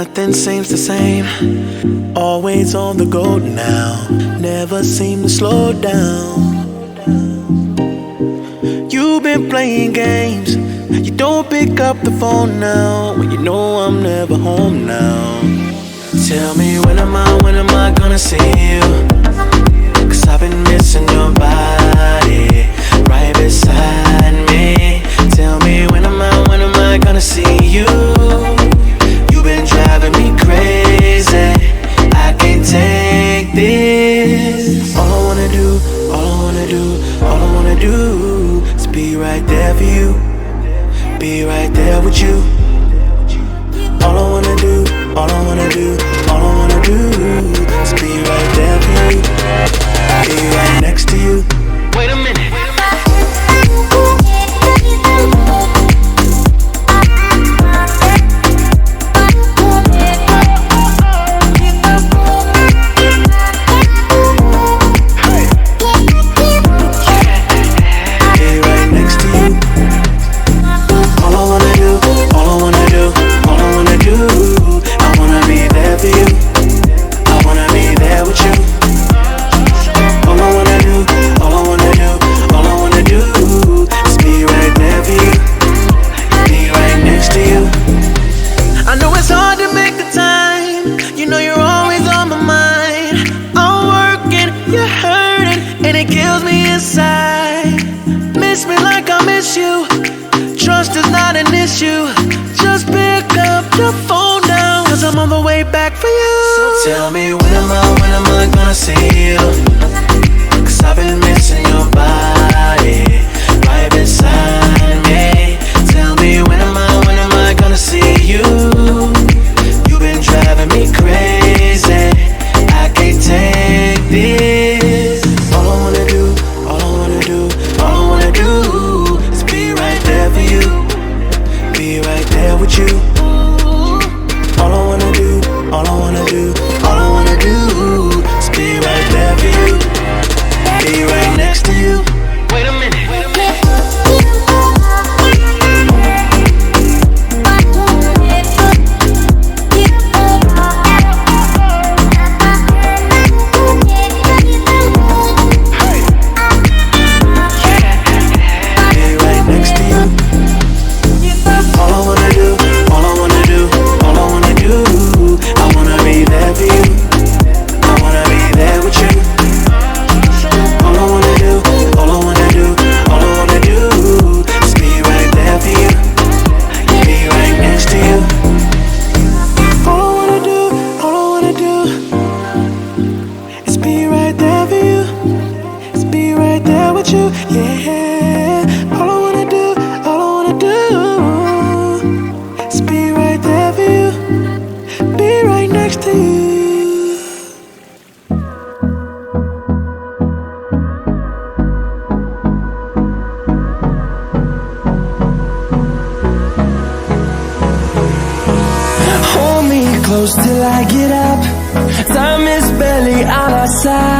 Nothing seems the same. Always on the go now. Never seem to slow down. You've been playing games. You don't pick up the phone now when you know I'm never home now. Tell me when am I gonna see you? 'Cause I've been missing your body right beside me. Tell me when am I gonna see you? You've been driving me crazy. I can't take this. All I wanna do is be right there for you. Be right there with you. All I wanna do is be right there for you. Be right next to you. Wait a minute. Miss me like I miss you. Trust is not an issue. Just pick up your phone now, 'cause I'm on the way back for you. So tell me when am I gonna see you? 'Cause I've been missing your body right beside me. Tell me when am I gonna see you? You've been driving me crazy. I can't take this. All I wanna do is be right there for you. Be right there with you. All I wanna do is be right there for you. Be right next to you. Wait a minute. Close till I get up. Time is barely on our side.